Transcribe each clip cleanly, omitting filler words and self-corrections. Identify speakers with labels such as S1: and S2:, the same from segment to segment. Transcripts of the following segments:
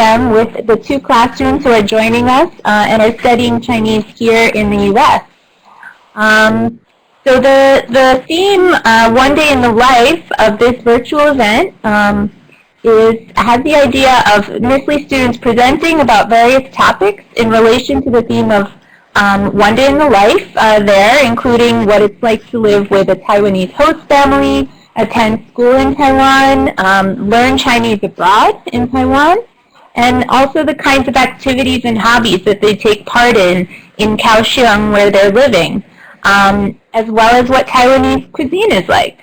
S1: them with the two classrooms who are joining us and are studying Chinese here in the U.S. So the theme, One Day in the Life, of this virtual event has the idea of NSLI students presenting about various topics in relation to the theme of One Day in the Life there, including what it's like to live with a Taiwanese host family, attend school in Taiwan, learn Chinese abroad in Taiwan, and also the kinds of activities and hobbies that they take part in Kaohsiung, where they're living, as well as what Taiwanese cuisine is like.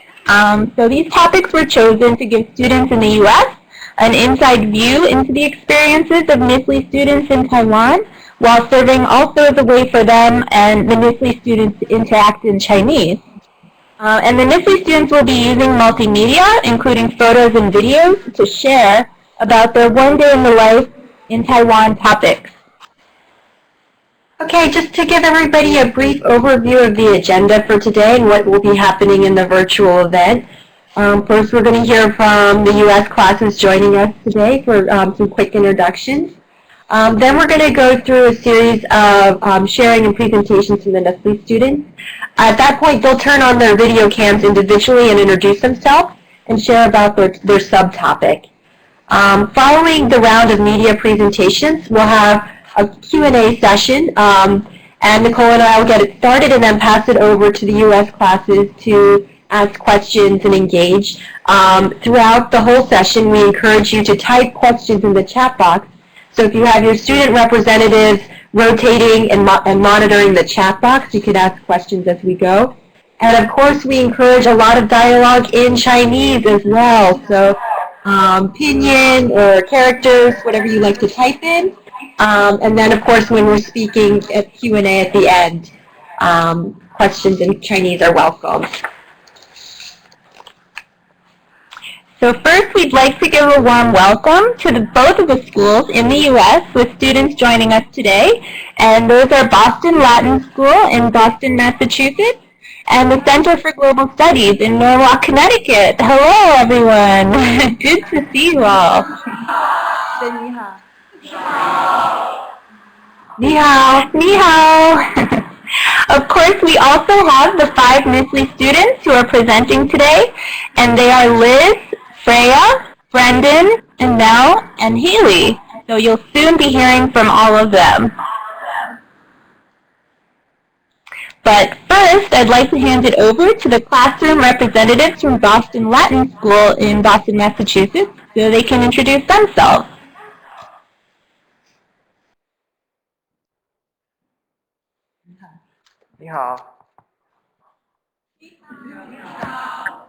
S1: So these topics were chosen to give students in the U.S. an inside view into the experiences of NSLI students in Taiwan, while serving also as a way for them and the NSLI students to interact in Chinese. And the NSLI students will be using multimedia, including photos and videos, to share about their One Day in the Life in Taiwan topics.
S2: Okay, just to give everybody a brief overview of the agenda for today and what will be happening in the virtual event. First, we're going to hear from the U.S. classes joining us today for some quick introductions. Then we're going to go through a series of sharing and presentations from the NSLI students. At that point, they'll turn on their video cams individually and introduce themselves and share about their subtopic. Following the round of media presentations, we'll have a Q&A session, and Nicole and I will get it started and then pass it over to the U.S. classes to ask questions and engage. Throughout the whole session, we encourage you to type questions in the chat box. So if you have your student representatives rotating and monitoring the chat box, you can ask questions as we go. And of course, we encourage a lot of dialogue in Chinese as well. So pinyin or characters, whatever you like to type in. And then, of course, when we're speaking at Q&A at the end, questions in Chinese are welcome.
S1: So first, we'd like to give a warm welcome to both of the schools in the U.S. with students joining us today. And those are Boston Latin School in Boston, Massachusetts, and the Center for Global Studies in Norwalk, Connecticut. Hello, everyone. Good to see you all. Ni hao. Ni hao. Of course, we also have the 5 NSLI students who are presenting today, and they are Liz, Freya, Brendan, Anel, and Haley. So you'll soon be hearing from all of them. But first, I'd like to hand it over to the classroom representatives from Boston Latin School in Boston, Massachusetts, so they can introduce themselves.
S3: 你好。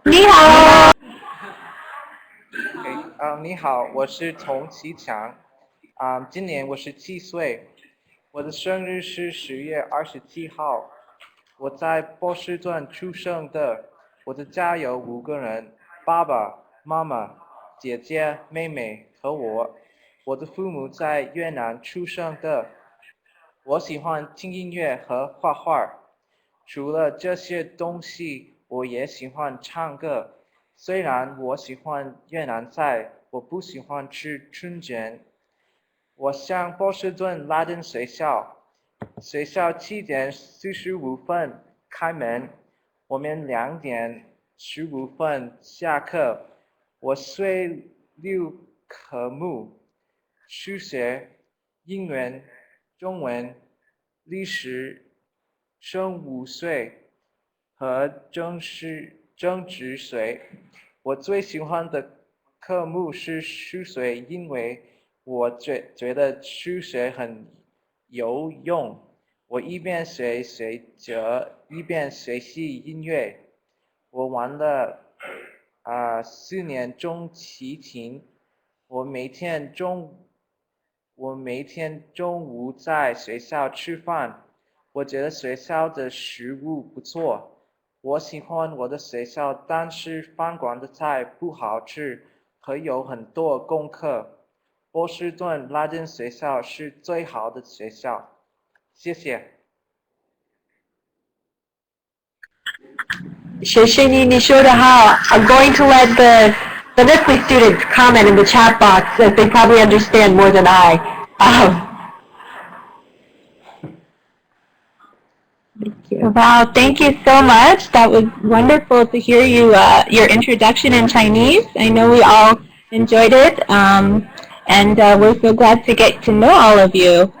S1: 你好。
S3: 你好，我是童其强。今年我17岁，我的生日是10月27号。我在波士顿出生的，我的家有5个人，爸爸妈妈、姐姐、妹妹和我。我的父母在越南出生的。我喜欢听音乐和画画。除了这些东西，我也喜欢唱歌。虽然我喜欢越南菜，我不喜欢吃春卷。我上波士顿拉丁学校，学校7点45分开门，我们2点15分下课。我学6科目：数学、英文、中文、历史、生物学和政治学。我最喜欢的科目是数学，因为我觉得数学很有用。我一边学着一边学习音乐。我玩了4年中提琴。我每天中午在学校吃饭。我觉得学校的食物不错。我喜欢我的学校，但是饭馆的菜不好吃，还有很多功课。波士顿拉丁学校是最好的学校。谢谢。
S2: 谢谢你，你说得好。I'm going to let the the NSLI students comment in the chat box that they probably understand more than I.
S1: Wow, thank you so much. That was wonderful to hear you, your introduction in Chinese. I know we all enjoyed it, and we're so glad to get to know all of you.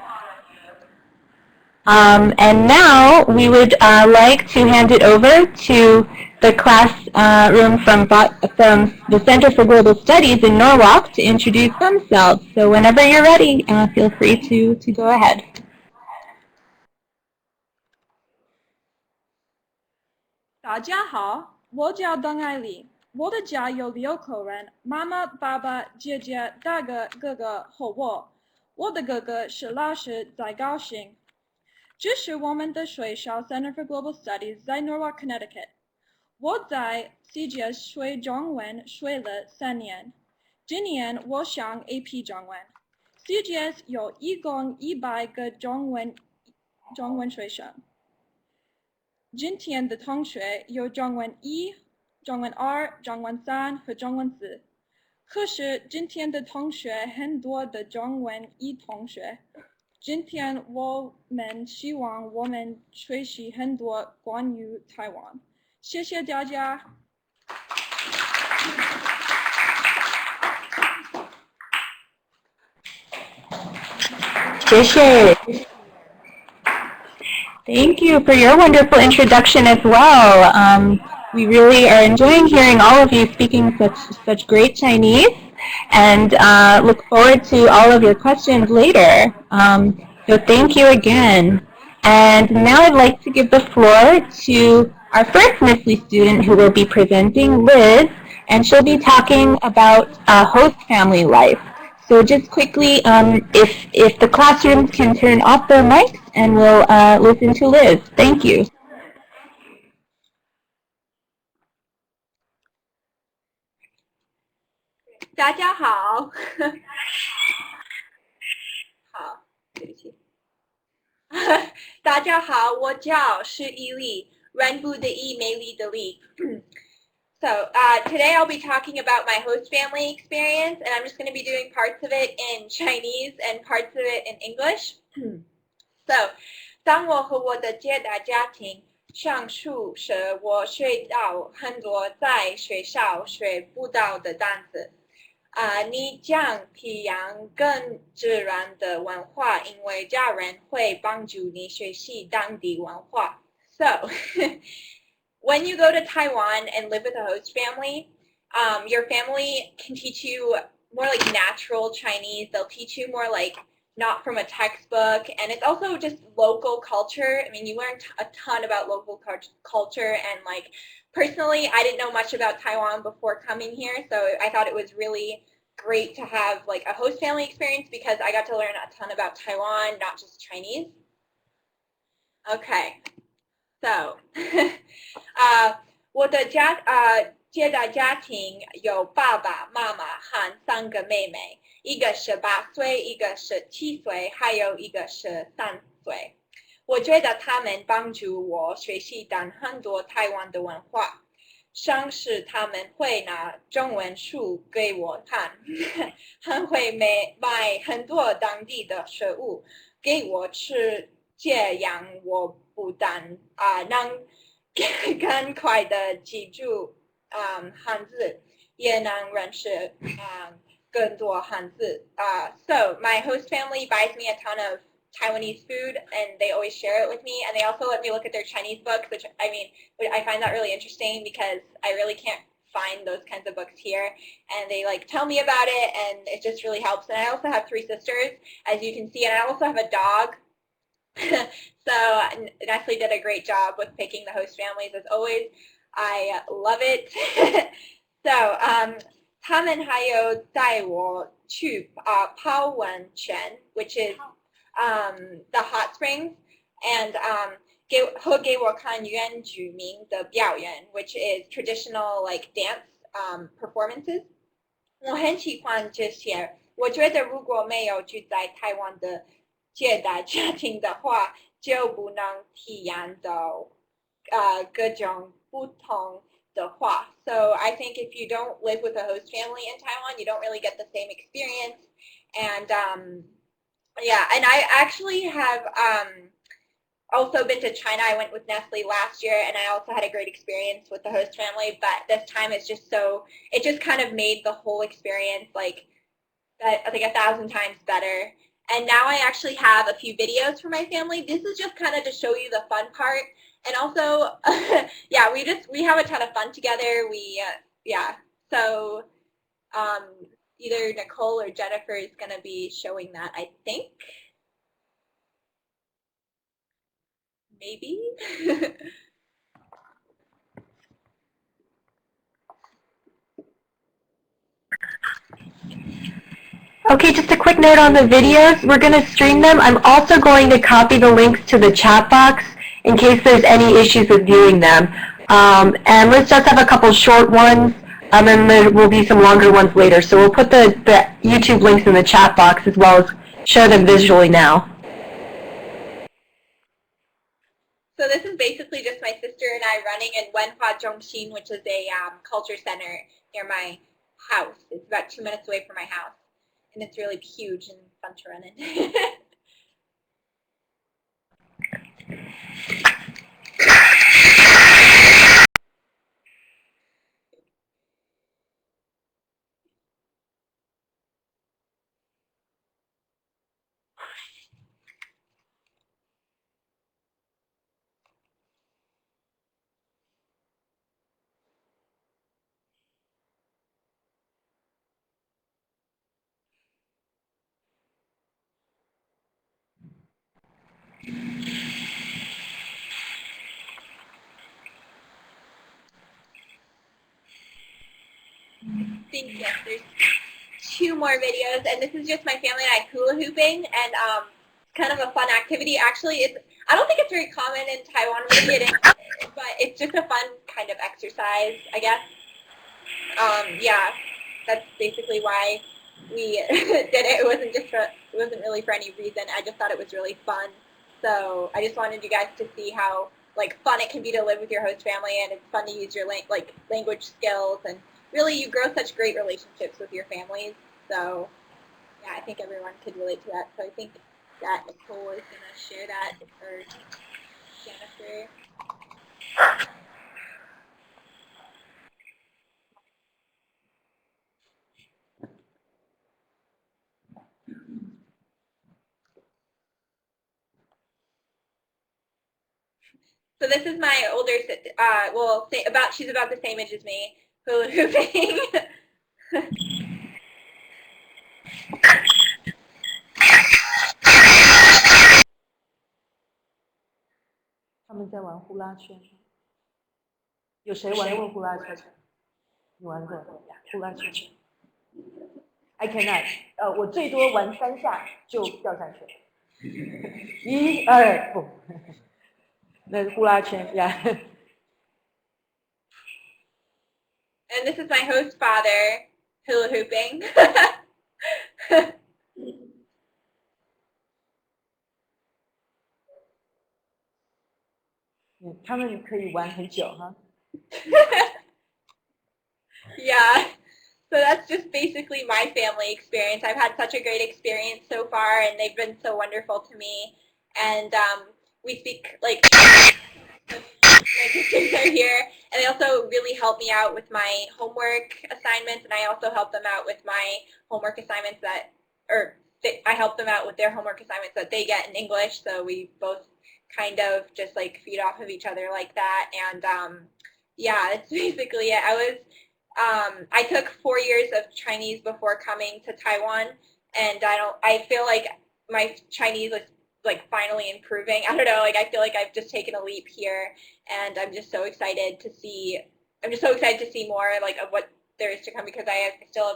S1: And now we would like to hand it over to the classroom from the Center for Global Studies in Norwalk to introduce themselves. So whenever you're ready, feel free to go ahead.
S4: 大家好，我叫邓爱丽。我的家有6口人，妈妈、爸爸、姐姐、大哥、哥哥和我。我的哥哥是老师，在高雄。这是我们的学校 Center for Global Studies 在 Norwalk, Connecticut。我在 CGS 学中文学了3年，今年我上 AP 中文。CGS 有一共100个中文学生。今天的同学有中文1、中文2、中文3和中文4。可是今天的同学很多的中文1同学。今天我们希望我们学习很多关于台湾。谢谢大家。
S2: 谢谢。
S1: Thank you for your wonderful introduction as well. We really are enjoying hearing all of you speaking such great Chinese, and look forward to all of your questions later. So thank you again. And now I'd like to give the floor to our first NSLI student who will be presenting, Liz, and she'll be talking about host family life. So just quickly, if the classrooms can turn off their mics, and we'll listen to Liz. Thank you.
S4: 大家好。好，对不起。大家好，我叫是伊丽，人不的伊，美丽的丽。So today I'll be talking about my host family experience, and I'm just going to be doing parts of it in Chinese and parts of it in English. So, 当我和我的接待家庭相处时，我学到很多在学校学不到的单词。你将培养更自然的文化，因为家人会帮助你学习当地文化。So, when you go to Taiwan and live with a host family, your family can teach you more like natural Chinese. They'll teach you more like not from a textbook, and it's also just local culture. I mean, you learn a ton about local culture, and like personally, I didn't know much about Taiwan before coming here, so I thought it was really great to have like a host family experience because I got to learn a ton about Taiwan, not just Chinese. Okay, so 我的接待家庭有爸爸妈妈和3个妹妹，一个是8岁，一个是7岁，还有一个是3岁。我觉得他们帮助我学习到很多台湾的文化，像是他们会拿中文书给我看，还会买很多当地的食物给我吃，这样我不但能更快的记住汉字，也能认识更多汉字。So my host family buys me a ton of Taiwanese food, and they always share it with me, and they also let me look at their Chinese books, which I find that really interesting because I really can't find those kinds of books here, and they like tell me about it, and it just really helps. And I also have 3 sisters, as you can see, and I also have a dog. So Nestle did a great job with picking the host families as always. I love it. So 他们还有带我去泡温泉 which is the hot springs, and 给我看原住民的表演 which is traditional like dance performances. 我很喜欢这些。我觉得如果没有住在台湾的接待家庭的话，就不能体验到各种不同话. So I think if you don't live with a host family in Taiwan, you don't really get the same experience. And yeah, and I actually have also been to China. I went with Nestle last year, and I also had a great experience with the host family, but this time it's just so, it just kind of made the whole experience like 1,000 times better. And now I actually have a few videos for my family. This is just kind of to show you the fun part. And also, yeah, we have a ton of fun together. Yeah, so either Nicole or Jennifer is going to be showing that, I think. Maybe.
S2: Okay, just a quick note on the videos. We're going to stream them. I'm also going to copy the links to the chat box in case there's any issues with viewing them. And let's just have a couple short ones, and there will be some longer ones later. So we'll put the YouTube links in the chat box as well as show them visually now.
S4: So this is basically just my sister and I running in Wenhua Zhongxin, which is a culture center near my house. It's about 2 minutes away from my house. And it's really huge and fun to run in. I think, yes, there's 2 more videos, and this is just my family and I hula hooping, and kind of a fun activity. Actually, I don't think it's very common in Taiwan, maybe it is, but it's just a fun kind of exercise, I guess. Yeah, that's basically why we did it. It wasn't really for any reason. I just thought it was really fun. So I just wanted you guys to see how fun it can be to live with your host family, and it's fun to use your language skills, and really you grow such great relationships with your families. So yeah, I think everyone could relate to that. So I think that Nicole is going to share that, or Jennifer. So this is my older sister, she's about the same age as me, hula hooping.
S5: 他们在玩呼啦圈，有谁玩过呼啦圈？你玩过呼啦圈 ？I cannot， 我最多玩3下就掉下去了。1、2，不，那是呼啦圈呀。
S4: And this is my host father hula hooping.
S5: 他们可以玩很久哈。
S4: Yeah, so that's just basically my family experience. I've had such a great experience so far, and they've been so wonderful to me. And we speak my sisters are here, and they also really help me out with my homework assignments, and I also help them out with my homework assignments I help them out with their homework assignments that they get in English. So we both kind of just feed off of each other like that. And yeah, that's basically it. I took 4 years of Chinese before coming to Taiwan, and I feel like my Chinese is finally improving. I don't know, I feel like I've just taken a leap here, and I'm just so excited to see more of what there is to come, because I still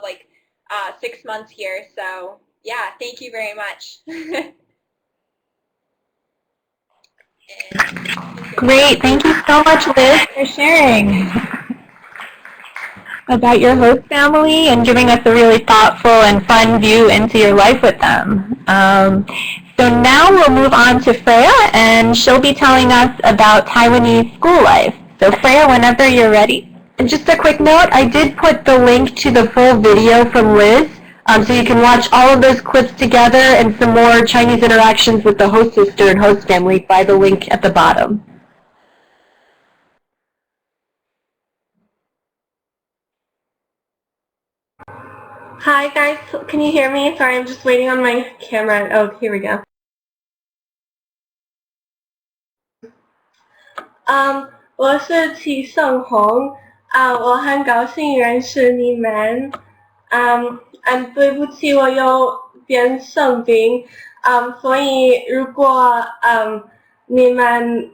S4: have 6 months here. So yeah, thank you very much.
S1: Great. Thank you so much, Liz, for sharing about your host family and giving us a really thoughtful and fun view into your life with them. So now we'll move on to Freya, and she'll be telling us about Taiwanese school life. So Freya, whenever you're ready.
S2: And just a quick note, I did put the link to the full video from Liz, so you can watch all of those clips together and some more Chinese interactions with the host sister and host family by the link at the bottom.
S6: Hi guys, can you hear me? Sorry, I'm just waiting on my camera. Oh, here we go. Um, 我是齐胜红我很高兴认识你们。对不起，我有点生病。所以如果你们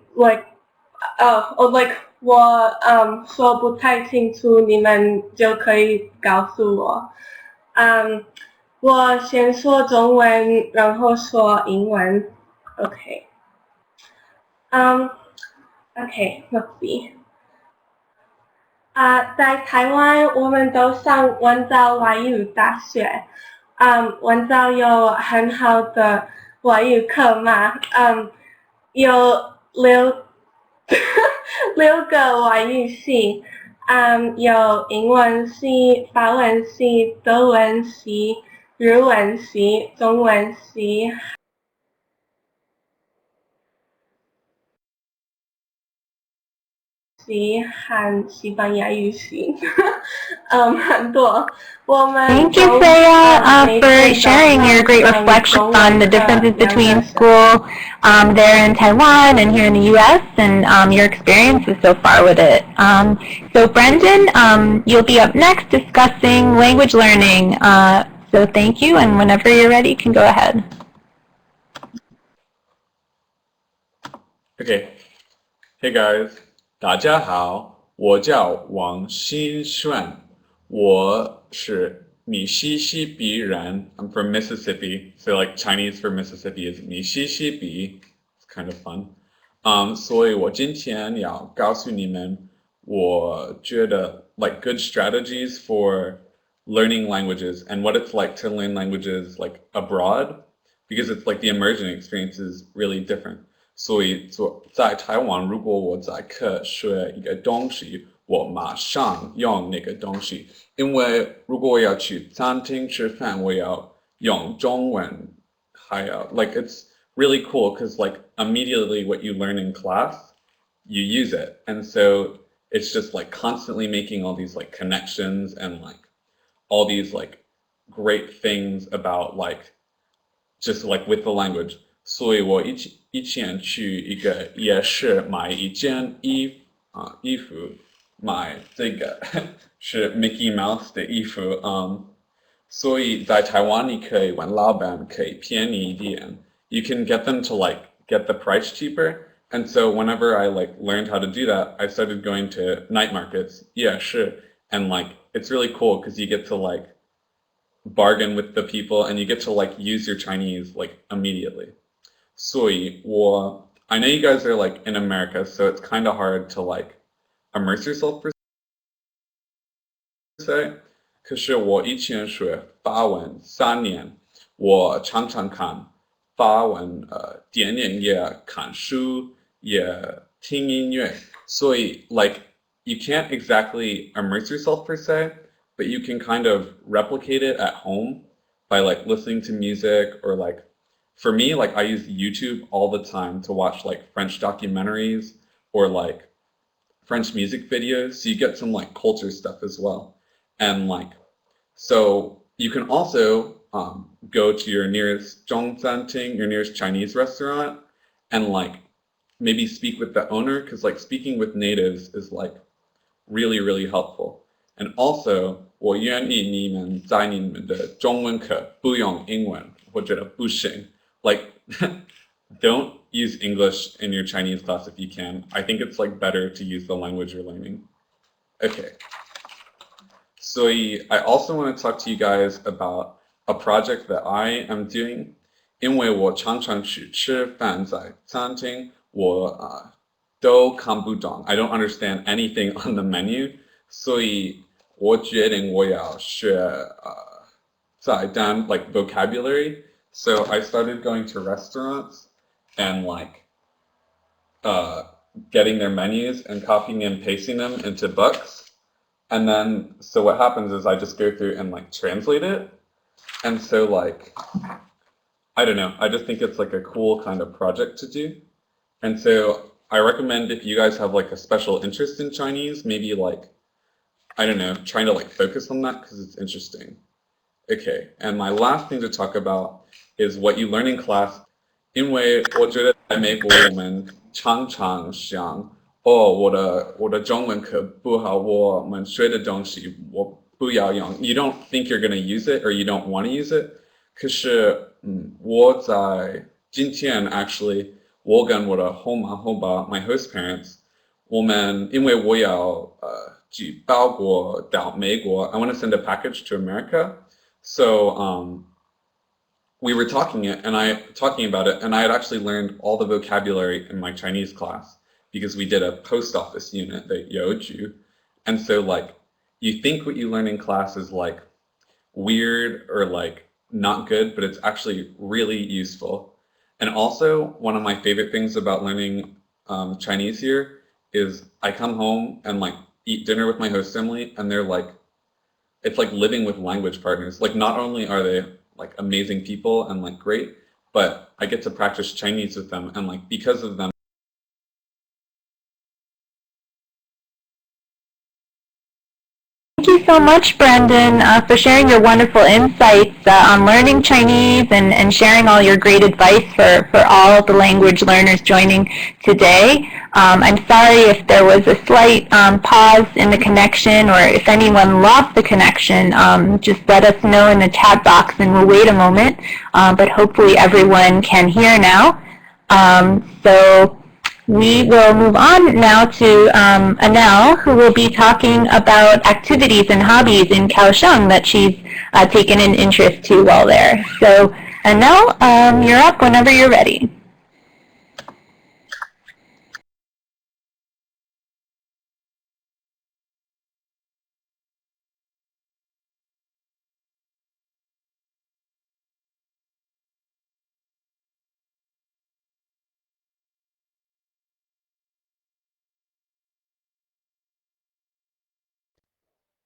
S6: 我说不太清楚，你们就可以告诉我。我先说中文，然后说英文。Okay. Okay, let's see. 在台湾，我们都上文藻外语大学。文藻有很好的外语课嘛？有六个外语系。有英文系、法文系、德文系、日文系、中文系。和西班牙语系，很多。
S1: Thank you, Freya, for sharing your great reflection on the differences between school there in Taiwan and here in the U.S. and your experiences so far with it. So Brendan, you'll be up next discussing language learning. So thank you, and whenever you're ready, you can go ahead.
S7: Okay. Hey guys. 大家好，我叫王新炫，我是密西西比人。I'm from Mississippi, so like Chinese for Mississippi is 密西西比. It's kind of fun. 所以我今天要告诉你们，我觉得 like good strategies for learning languages and what it's like to learn languages like abroad, because it's like the immersion experience is really different. 所以在台湾，如果我在课学一个东西，我马上用那个东西。因为如果我要去餐厅吃饭，我要用中文。还有 like it's really cool because like immediately what you learn in class, you use it, and so it's just like constantly making all these like connections and like all these like great things about like just like with the language. 所以我以前去一个夜市买一件衣服，买这个是 Mickey Mouse 的衣服。所以在台湾你可以问老板可以便宜一点。You can get them to like get the price cheaper. And so whenever I like learned how to do that, I started going to night markets. Yeah, sure. And like it's really cool because you get to like bargain with the people and you get to like use your Chinese like immediately. 所以I know you guys are like in America, so it's kind of hard to like immerse yourself per se. 可是我以前学法文3年，我常常看法文电影也看书也听音乐，所以 like you can't exactly immerse yourself per se, but you can kind of replicate it at home by like listening to music or like for me, like I use YouTube all the time to watch like French documentaries or like French music videos. So you get some like culture stuff as well. And like, so you can also go to your nearest Zhongzhanting, your nearest Chinese restaurant, and like maybe speak with the owner, because like speaking with natives is like really, really helpful. And also, 我愿意你们在你们的中文课不用英文，或者不行。Like, don't use English in your Chinese class if you can. I think it's like better to use the language you're learning. Okay. So I also want to talk to you guys about a project that I am doing. 因为我常常去吃饭在餐厅，我都看不懂。I don't understand anything on the menu. 所以我决定我要学在当 like vocabulary. So I started going to restaurants and like getting their menus and copying and pasting them into books. And then, so what happens is I just go through and like translate it. And so like, I don't know, I just think it's like a cool kind of project to do. And so I recommend if you guys have like a special interest in Chinese, maybe like, I don't know, trying to like focus on that because it's interesting. Okay, and my last thing to talk about is what you learn in class. 因为我觉得在美国，我们常常想，哦，我的中文可不好，我们学的东西我不要用。You don't think you're going to use it or you don't want to use it. 可是，我在今天 actually，我跟我的后妈后爸 my host parents，我们因为我要寄包裹到美国 I want to send a package to America. So we were talking about it, and I had actually learned all the vocabulary in my Chinese class because we did a post office unit, the Yoju. And so like you think what you learn in class is like weird or like not good, but it's actually really useful. And also one of my favorite things about learning Chinese here is I come home and like eat dinner with my host family, and they're like, it's like living with language partners. Like not only are they like amazing people and like great, but I get to practice Chinese with them, and like because of them.
S1: Thank you so much, Brandon, for sharing your wonderful insights on learning Chinese and sharing all your great advice for all the language learners joining today. I'm sorry if there was a slight pause in the connection, or if anyone lost the connection. Just let us know in the chat box and we'll wait a moment. But hopefully everyone can hear now. So we will move on now to Anel, who will be talking about activities and hobbies in Kaohsiung that she's taken an interest to while there. So Anel, you're up whenever you're ready.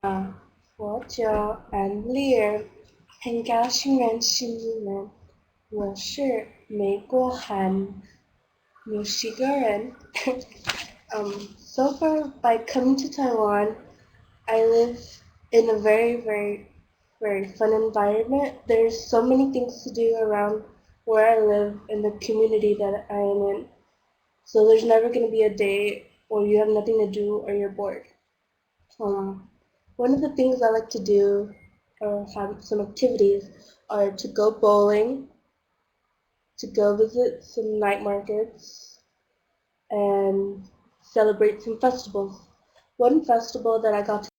S6: Uh, 我叫安利尔，很高兴认识你们。我是美国和墨西哥人。So far, by coming to Taiwan, I live in a very, very, very fun environment. There's so many things to do around where I live and the community that I am in. So there's never going to be a day where you have nothing to do or you're bored. One of the things I like to do or have some activities are to go bowling, to go visit some night markets, and celebrate some festivals. One festival that I got to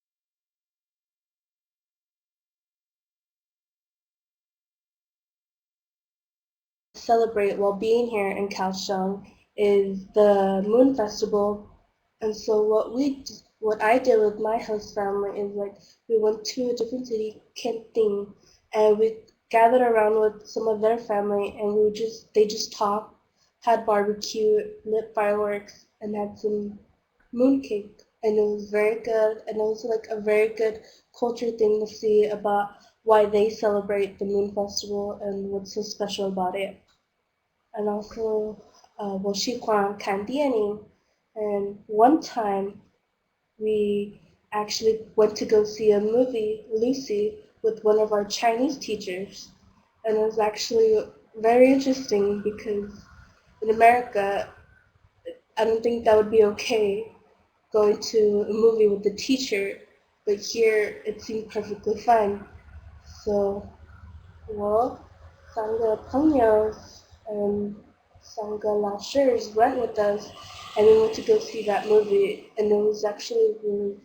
S6: celebrate while being here in Kaohsiung is the Moon Festival. And so what I did with my host family is like we went to a different city, Kenting, and we gathered around with some of their family, and they just talked, had barbecue, lit fireworks, and had some mooncake, and it was very good, and it was like a very good culture thing to see about why they celebrate the Moon Festival and what's so special about it. And also, 我喜欢看电影, and one time we actually went to go see a movie, Lucy, with one of our Chinese teachers, and it was actually very interesting because in America, I don't think that would be okay going to a movie with the teacher, but here it seemed perfectly fine. So, 我三个朋友 and some galashers went with us, and we went to go see that movie, and it was actually really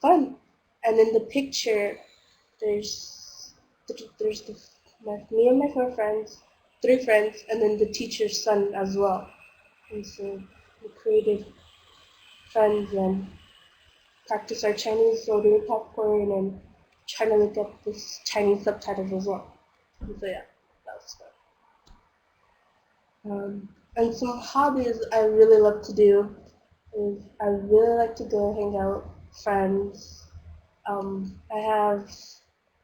S6: fun. And in the picture, there's me and my 4 friends, 3 friends, and then the teacher's son as well. And so we created friends and practice our Chinese, ordering popcorn and trying to look up this Chinese subtitles as well. And so yeah, that was fun. And some hobbies I really love to do is I really like to go hang out with friends I have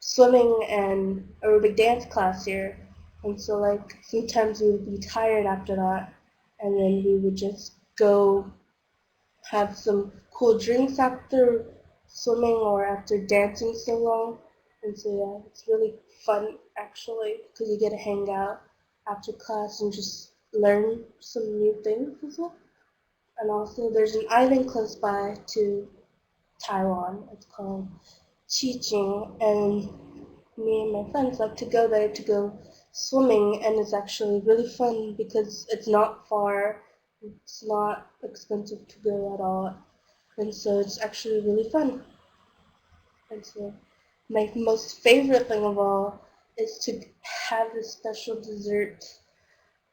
S6: swimming and aerobic dance class here, and so like sometimes we would be tired after that, and then we would just go have some cool drinks after swimming or after dancing so long. And so yeah, it's really fun actually because you get to hang out after class and just learn some new things as well. And also there's an island close by to Taiwan. It's called Qiqing, and me and my friends like to go there to go swimming, and it's actually really fun because it's not far, it's not expensive to go at all, and so it's actually really fun. And so my most favorite thing of all is to have this special dessert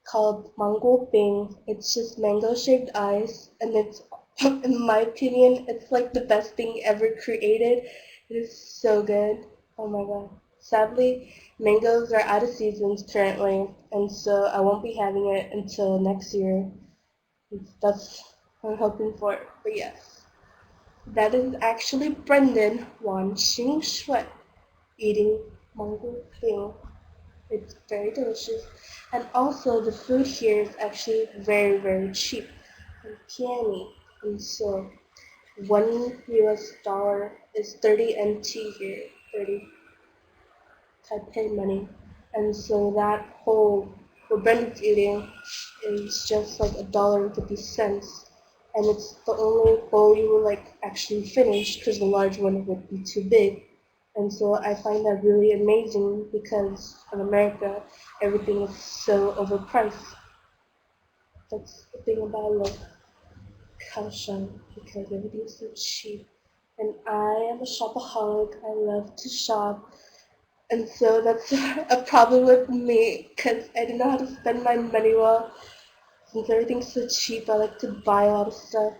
S6: called mango bing. It's just mango shaped ice, and it's, in my opinion, it's like the best thing ever created. It is so good. Oh my god. Sadly, mangoes are out of seasons currently, and so I won't be having it until next year. That's what I'm hoping for. But yes, that is actually Brendan Wan Xing Shui eating mango bing. It's very delicious. And also the food here is actually very, very cheap and piany. And so $1 is 30 NT here, 30 Taipei money. And so that whole, what Brendan's eating is just like $1.50. And it's the only bowl you will like actually finish because the large one would be too big. And so I find that really amazing because in America, everything is so overpriced. That's the thing about like Kaohsiung, because everything's so cheap. And I am a shopaholic. I love to shop. And so that's a problem with me because I don't know how to spend my money well. Since everything's so cheap, I like to buy a lot of stuff.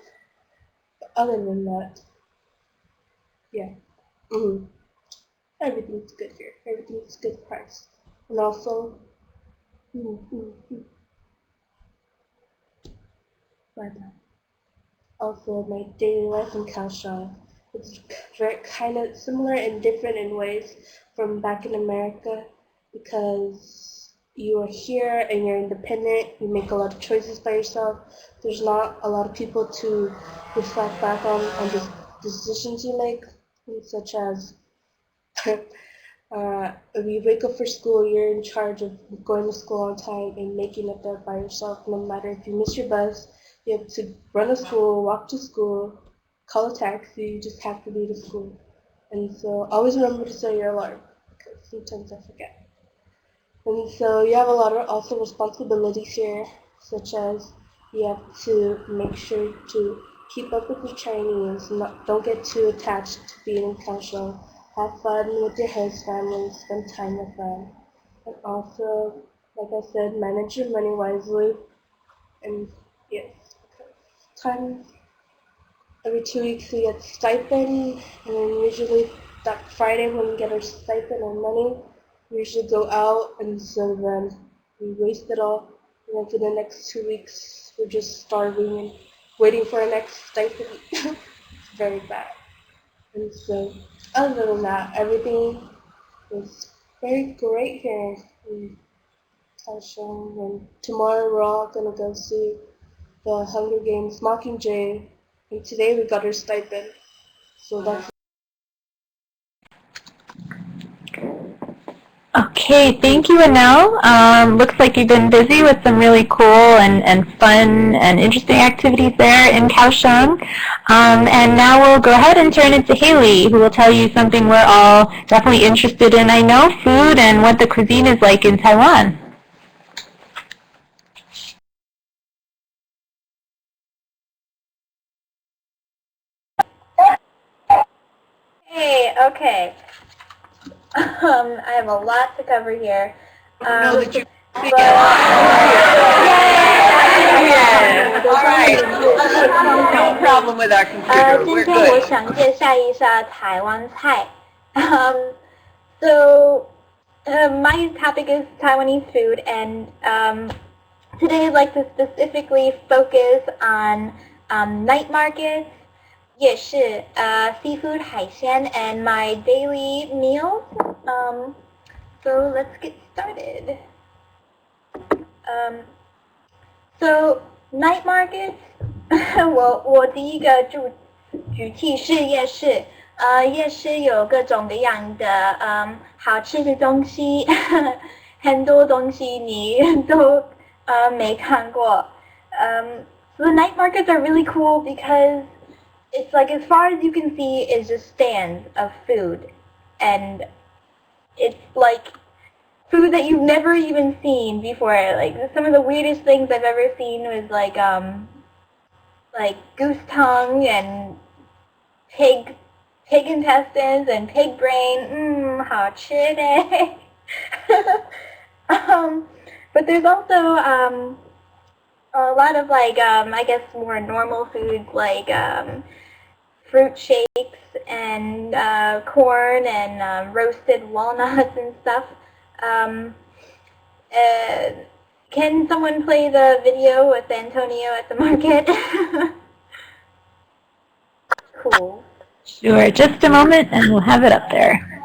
S6: But other than that, yeah. Everything's good here. Everything's good price. And also, bye-bye. Also, my daily life in Kaohsiung is very kind of similar and different in ways from back in America because you are here and you're independent. You make a lot of choices by yourself. There's not a lot of people to reflect back on the decisions you make, such as if you wake up for school, you're in charge of going to school on time and making it there by yourself. No matter if you miss your bus, you have to run to school, walk to school, call a taxi, you just have to be to school. And so always remember to set your alarm, because sometimes I forget. And so you have a lot of also responsibilities here, such as you have to make sure to keep up with the Chinese, don't get too attached to being in Kaohsiung. Have fun with your host family, spend time with them. And also, like I said, manage your money wisely. And yes, times every 2 weeks we get stipend, and then usually that Friday when we get our stipend or money, we usually go out, and so then we waste it all. And then for the next 2 weeks, we're just starving and waiting for our next stipend. It's very bad. And so, other than that, everything is very great here in Kaohsiung. And tomorrow we're all gonna go see the Hunger Games Mockingjay. And today we got our stipend. So that's
S1: Okay, thank you, Anel. Looks like you've been busy with some really cool and fun and interesting activities there in Kaohsiung. And now we'll go ahead and turn it to Haley, who will tell you something we're all definitely interested in, I know, food and what the cuisine is like in Taiwan.
S4: Hey, okay. I have a lot to cover here.
S2: know that you
S4: All right.
S2: no problem with our computer.
S4: 今
S2: We're
S4: 天我
S2: good.
S4: 想介绍一下台湾菜。So my topic is Taiwanese food, and today I'd like to specifically focus on night markets, 夜市, seafood, 海鲜, and my daily meals. So let's get started. So night markets, 我第一个主题是夜市，夜市有各种各样的好吃的东西，很多东西你都没看过。So the night markets are really cool because it's like as far as you can see is just stands of food, and it's like food that you've never even seen before. Like some of the weirdest things I've ever seen was like goose tongue and pig intestines and pig brain. 好吃的. But there's also a lot of like I guess more normal foods like fruit shakes and corn and roasted walnuts and stuff. Can someone play the video with Antonio at the market? Cool.
S1: Sure, just a moment and we'll have it up there.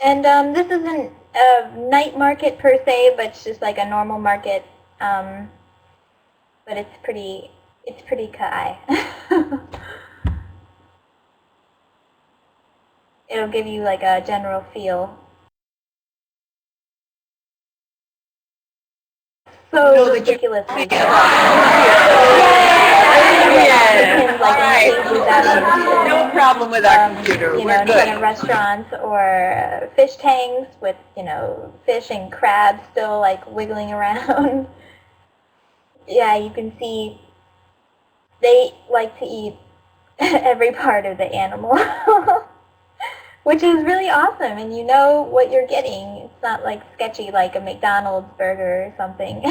S4: And this isn't a night market per se, but it's just like a normal market. But it's pretty ka'ai. It'll give you like a general feel. So ridiculously.
S2: No problem with our computer.
S4: You know, any kind of restaurants or fish tanks with, you know, fish and crabs still like wiggling around. Yeah, you can see they like to eat every part of the animal. Which is really awesome, and you know what you're getting. It's not like sketchy like a McDonald's burger or something.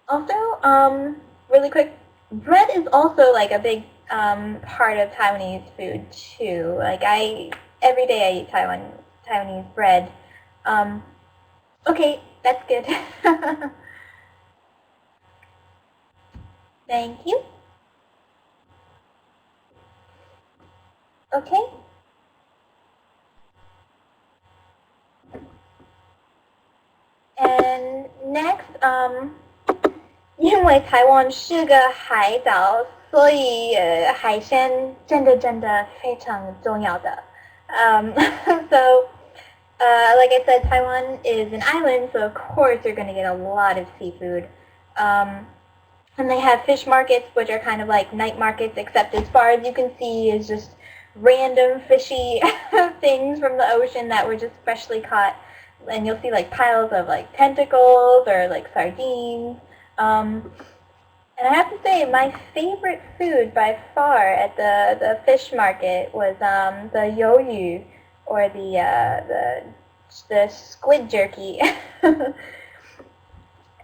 S4: Also, really quick, bread is also like a big part of Taiwanese food too. Like every day I eat Taiwanese bread. Okay, that's good. Thank you. Okay. And next, 因为台湾是个海岛，所以海鲜真的非常重要的。So, like I said, Taiwan is an island, so of course you're going to get a lot of seafood. And they have fish markets, which are kind of like night markets, except as far as you can see is just random fishy things from the ocean that were just freshly caught. And you'll see like piles of like tentacles or like sardines. And I have to say, my favorite food by far at the fish market was the yoyu, or the squid jerky.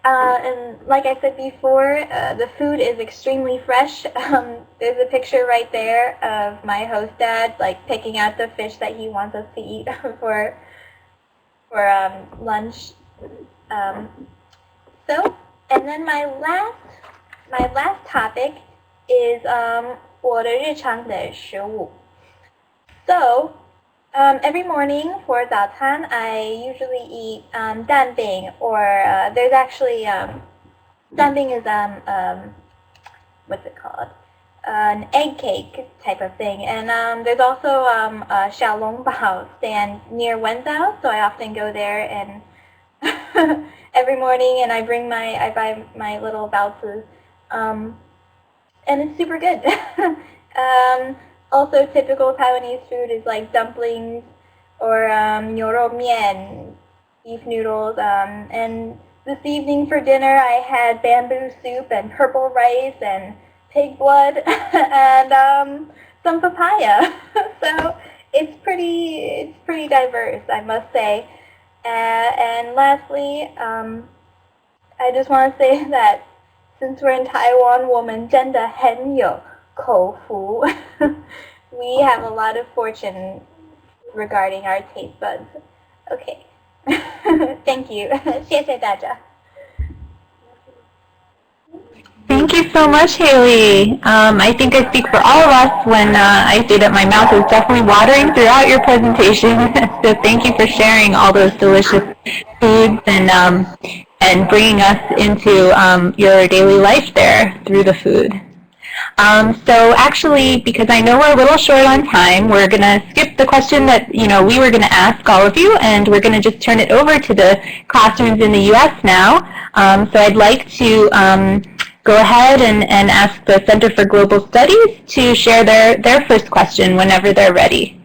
S4: And like I said before, the food is extremely fresh. There's a picture right there of my host dad like picking out the fish that he wants us to eat for lunch. So, and then my last topic is 我的日常的食物. So, every morning for 早餐, I usually eat 蛋饼, or there's actually 蛋饼 is what's it called? An egg cake type of thing, and there's also a 小笼包 stand near Wenzhou, so I often go there and every morning, and I buy my little baozi, and it's super good. Also, typical Taiwanese food is like dumplings or 牛肉面, beef noodles. And this evening for dinner, I had bamboo soup and purple rice and pig blood and some papaya. So it's pretty diverse, I must say. And lastly, I just want to say that since we're in Taiwan, 我们真的很有口福. We have a lot of fortune regarding our taste buds. Okay. Thank you. 谢谢大家.
S1: Thank you so much, Haley. I think I speak for all of us when I say that my mouth is definitely watering throughout your presentation. So thank you for sharing all those delicious foods and bringing us into your daily life there through the food. So actually, because I know we're a little short on time, we're going to skip the question that we were going to ask all of you, and we're going to just turn it over to the classrooms in the U.S. now. So I'd like to go ahead and ask the Center for Global Studies to share their first question whenever they're ready.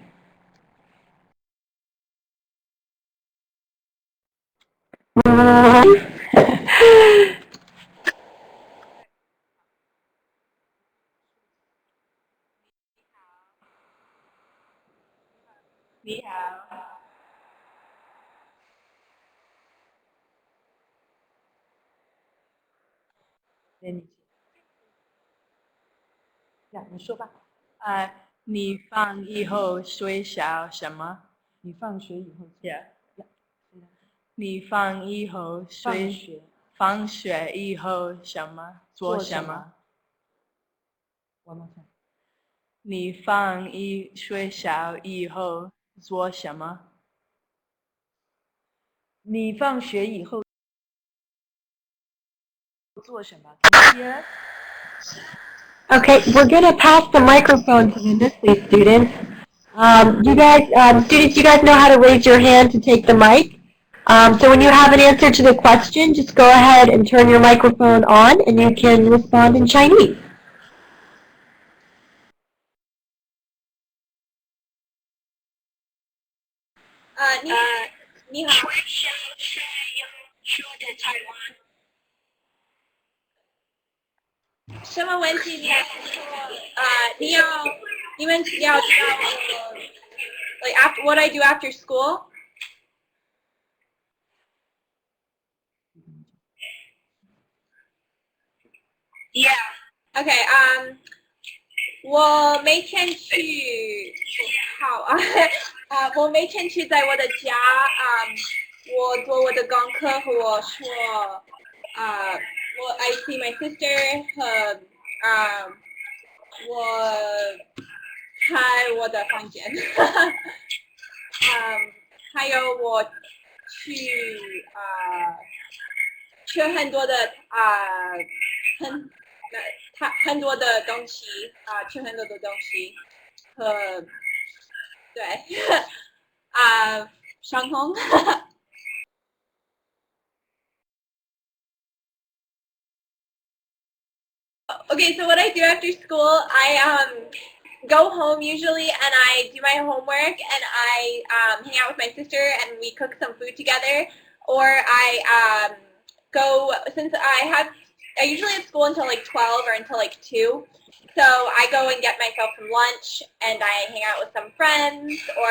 S5: 呀，你说吧。
S8: 你放以后学校什么？
S5: 你放学以后
S8: 你放以后放学以后什么？做什么？
S5: One more time.
S8: 你放学校以后做什么？
S5: 你放学以后做什么？ Can you hear?
S2: Okay, we're going to pass the microphone to the NSLI students. Students, you guys know how to raise your hand to take the mic. So when you have an answer to the question, just go ahead and turn your microphone on and you can respond in Chinese.
S4: 你好。什么问题？你们要知道like after what I do after school? Yeah. Okay. 我每天去我每天去在我的家，我做我的功课和我说，I see my sister 和我开我的房间，还有我吃很多的很多的东西吃很多的东西和对上空。Okay, so what I do after school, I go home usually and I do my homework and I hang out with my sister and we cook some food together. Or I go, since I usually have school until like 12 or until like 2. So I go and get myself some lunch and I hang out with some friends, or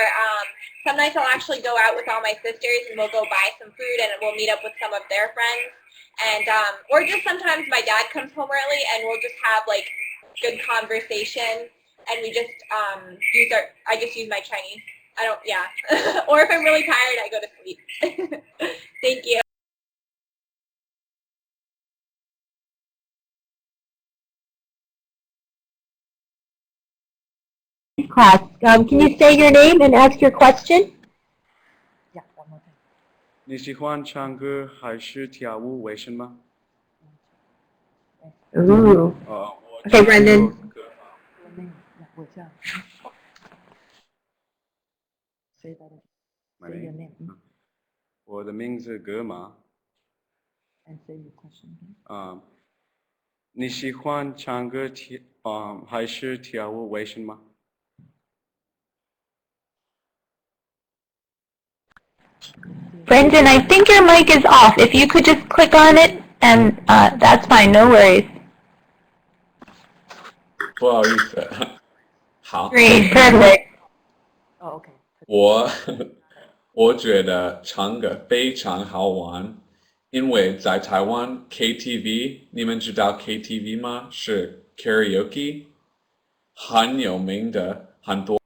S4: some nights I'll actually go out with all my sisters and we'll go buy some food and we'll meet up with some of their friends. And or just sometimes my dad comes home early and we'll just have like good conversation and we just I just use my Chinese. I don't, yeah. Or if I'm really tired, I go to sleep. Thank you.
S2: Class, can you say your name and ask your question?
S5: Yeah, one more time.
S3: 你喜欢唱歌还是跳舞？为什么？
S2: Ooh.
S3: 我
S2: Okay, Brendan.
S5: Your name. Yeah, 我叫 Say that again.
S3: My
S5: Say your
S3: name?
S5: name.
S3: 我的名字格玛。
S5: And say your question again.
S3: 你喜欢唱歌还是跳舞？为什么？
S1: Brendan, I think your mic is off. If you could just click on it, and that's fine, no worries.
S7: 不好意思。好。
S1: Great, perfect.
S5: Oh, okay.
S7: 我觉得唱歌非常好玩，因为在台湾 KTV， 你们知道 KTV 吗？是 karaoke， 很有名的，很多。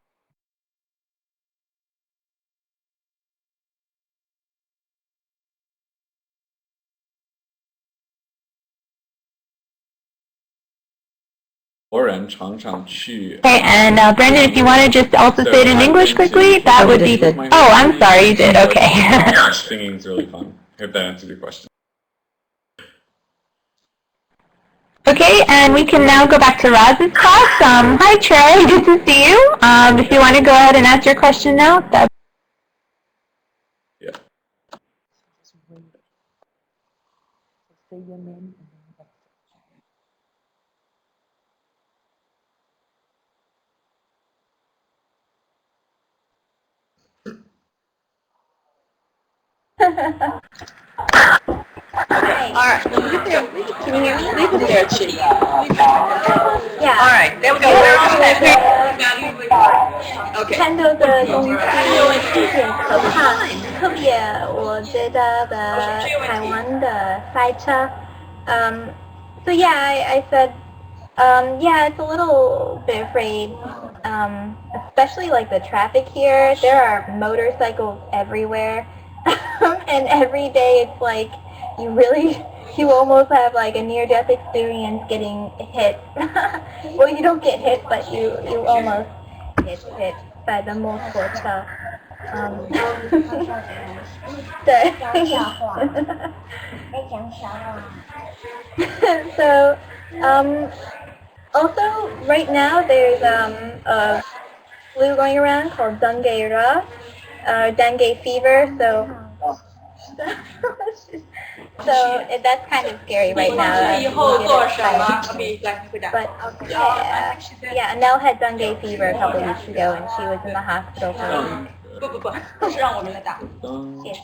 S7: 国人常常去
S1: Okay, and Brendan, if you want to just also say it in English quickly, that would be... Oh, I'm sorry, you did. Okay.
S7: Singing is really fun. I hope that answers your question.
S1: Okay, and we can now go back to Roz's class. Hi, Trey. Good to see you. If you want to go ahead and ask your question now, that...
S7: Yeah.
S5: Say your name.
S8: Alright. Can you hear me?
S4: Yeah.
S8: Alright, there we go. Okay.
S4: 看到的东西一点可怕，特别我觉得的台湾的赛车。So yeah, I said, yeah, it's a little bit afraid, especially like the traffic here. There are motorcycles everywhere, and every day it's like you almost have like a near-death experience getting hit. Well, you don't get hit, but you almost get hit by the motorcycle. 对。So, also right now there's a flu going around called dengue fever. So that's kind of scary right now. But yeah, Anel had dengue fever a couple weeks ago, and she was in the hospital for a week. 谢谢。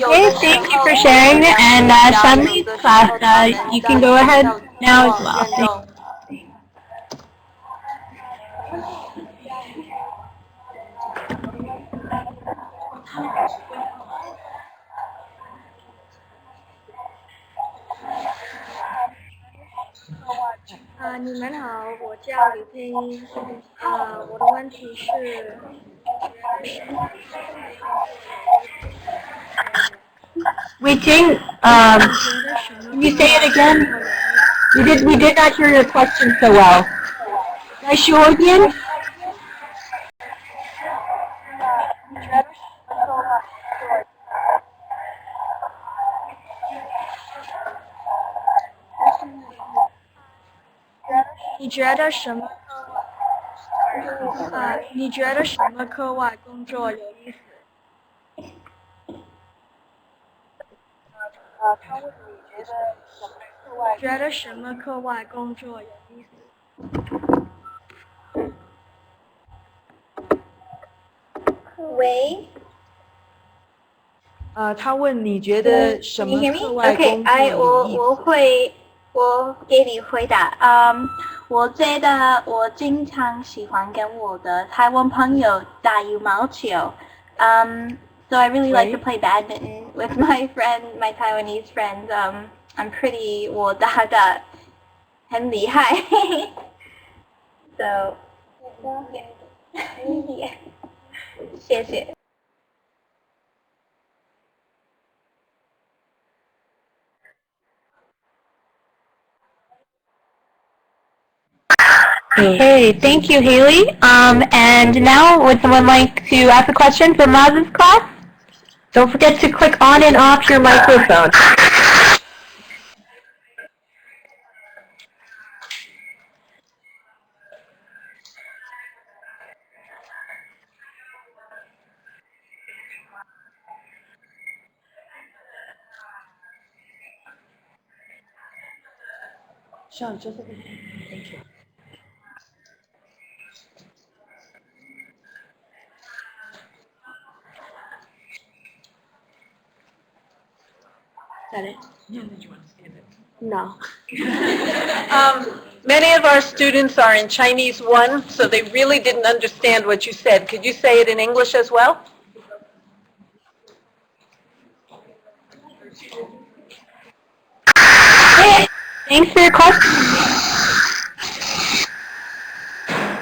S1: Okay, thank you for sharing. And Shanli's class, you can go ahead now as well.
S9: 你们好，我叫李佩英。我的问题是，Wait,
S1: Jane, can you say it again? We did not hear your question so well. Can I show again?
S9: 你觉得什么课外工作有意思？觉得什么课外工作有意思？
S4: 喂。
S5: 他问你觉得什么课外工作有意思？
S4: 我给你回答。我觉得我经常喜欢跟我的台湾朋友打羽毛球。So I really like to play badminton with my Taiwanese friends. I'm pretty 我打得很厉害。So yeah. 谢谢。
S1: Okay, thank you, Haley. And now, would someone like to ask a question for Maz's class? Don't forget to click on and off your microphone.
S5: Sean, just a minute. Thank you.
S9: That it?
S6: No.
S2: Many of our students are in Chinese 1, so they really didn't understand what you said. Could you say it in English as well?
S1: Thanks for your question.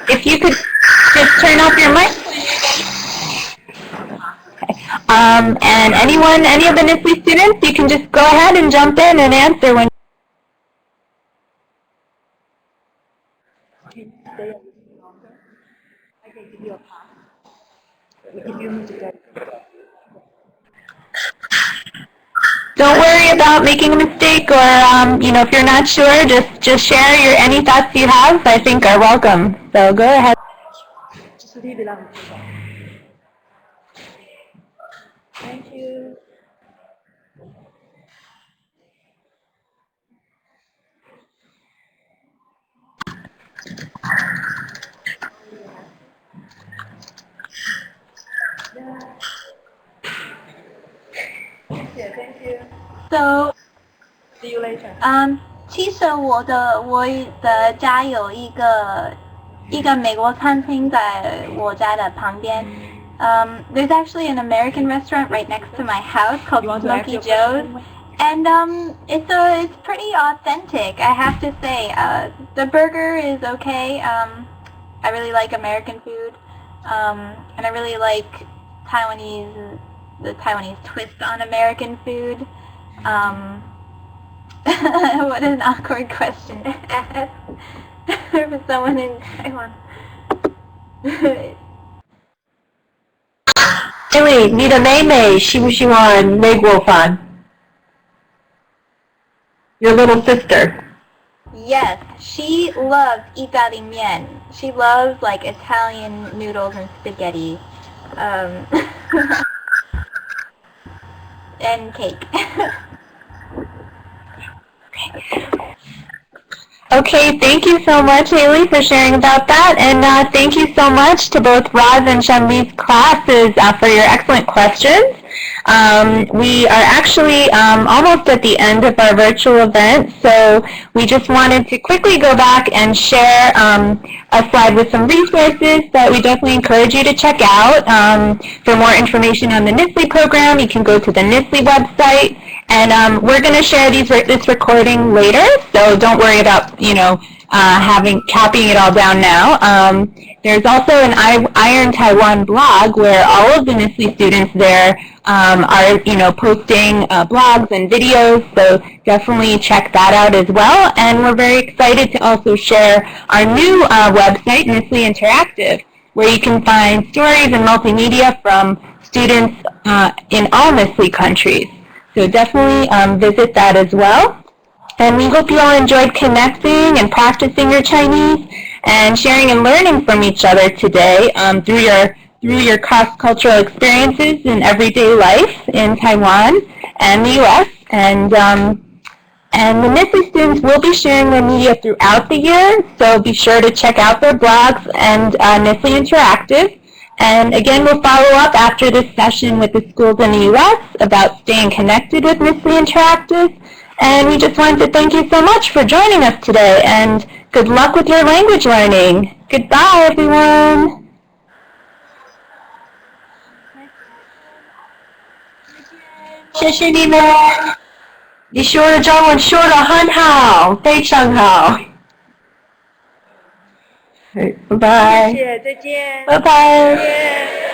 S1: If you could just turn off your mic. Okay. And any of the NSLI students, you can just go ahead and jump in and answer when
S5: stay a little longer, I can give you a pass. If you need to go.
S1: Don't worry about making a mistake, or if you're not sure, just share any thoughts you have. I think are welcome. So go ahead.
S5: 就是你让你知道。Thank you. Thank you.
S9: So,
S5: See you later.
S9: 其实我的家有一个美国餐厅在我家的旁边。There's actually an American restaurant right next to my house called
S5: You want to ask
S9: Smoky
S5: your
S9: Joe's,
S5: question?
S9: and it's pretty authentic, I have to say. The burger is okay. I really like American food, and I really like the Taiwanese twist on American food. What an awkward question to ask for someone in Taiwan.
S2: 因为你的妹妹喜不喜欢美国饭 ？Your little sister.
S9: Yes, she loves Italy mian. She loves like Italian noodles and spaghetti, and cake.
S1: Okay, thank you so much, Haley, for sharing about that, and thank you so much to both Roz and Shanli's classes for your excellent questions. We are actually almost at the end of our virtual event, so we just wanted to quickly go back and share a slide with some resources that we definitely encourage you to check out. For more information on the NSLI program, you can go to the NSLI website, and we're going to share this recording later, so don't worry about, copying it all down now. There's also an Iron Taiwan blog where all of the NSLI students there are, posting blogs and videos, so definitely check that out as well. And we're very excited to also share our new website, NSLI-Y Interactive, where you can find stories and multimedia from students in all NSLI countries. So definitely visit that as well. And we hope you all enjoyed connecting and practicing your Chinese and sharing and learning from each other today through your cross-cultural experiences in everyday life in Taiwan and the U.S. And the NSLI students will be sharing their media throughout the year, so be sure to check out their blogs and NSLI Interactive. And again, we'll follow up after this session with the schools in the U.S. about staying connected with NSLI Interactive. And we just wanted to thank you so much for joining us today, and good luck with your language learning. Goodbye, everyone.
S2: 谢谢你们，你说的中文说得很好，非常好。拜拜。
S5: 谢谢，再见。
S1: 拜拜。
S5: 再见。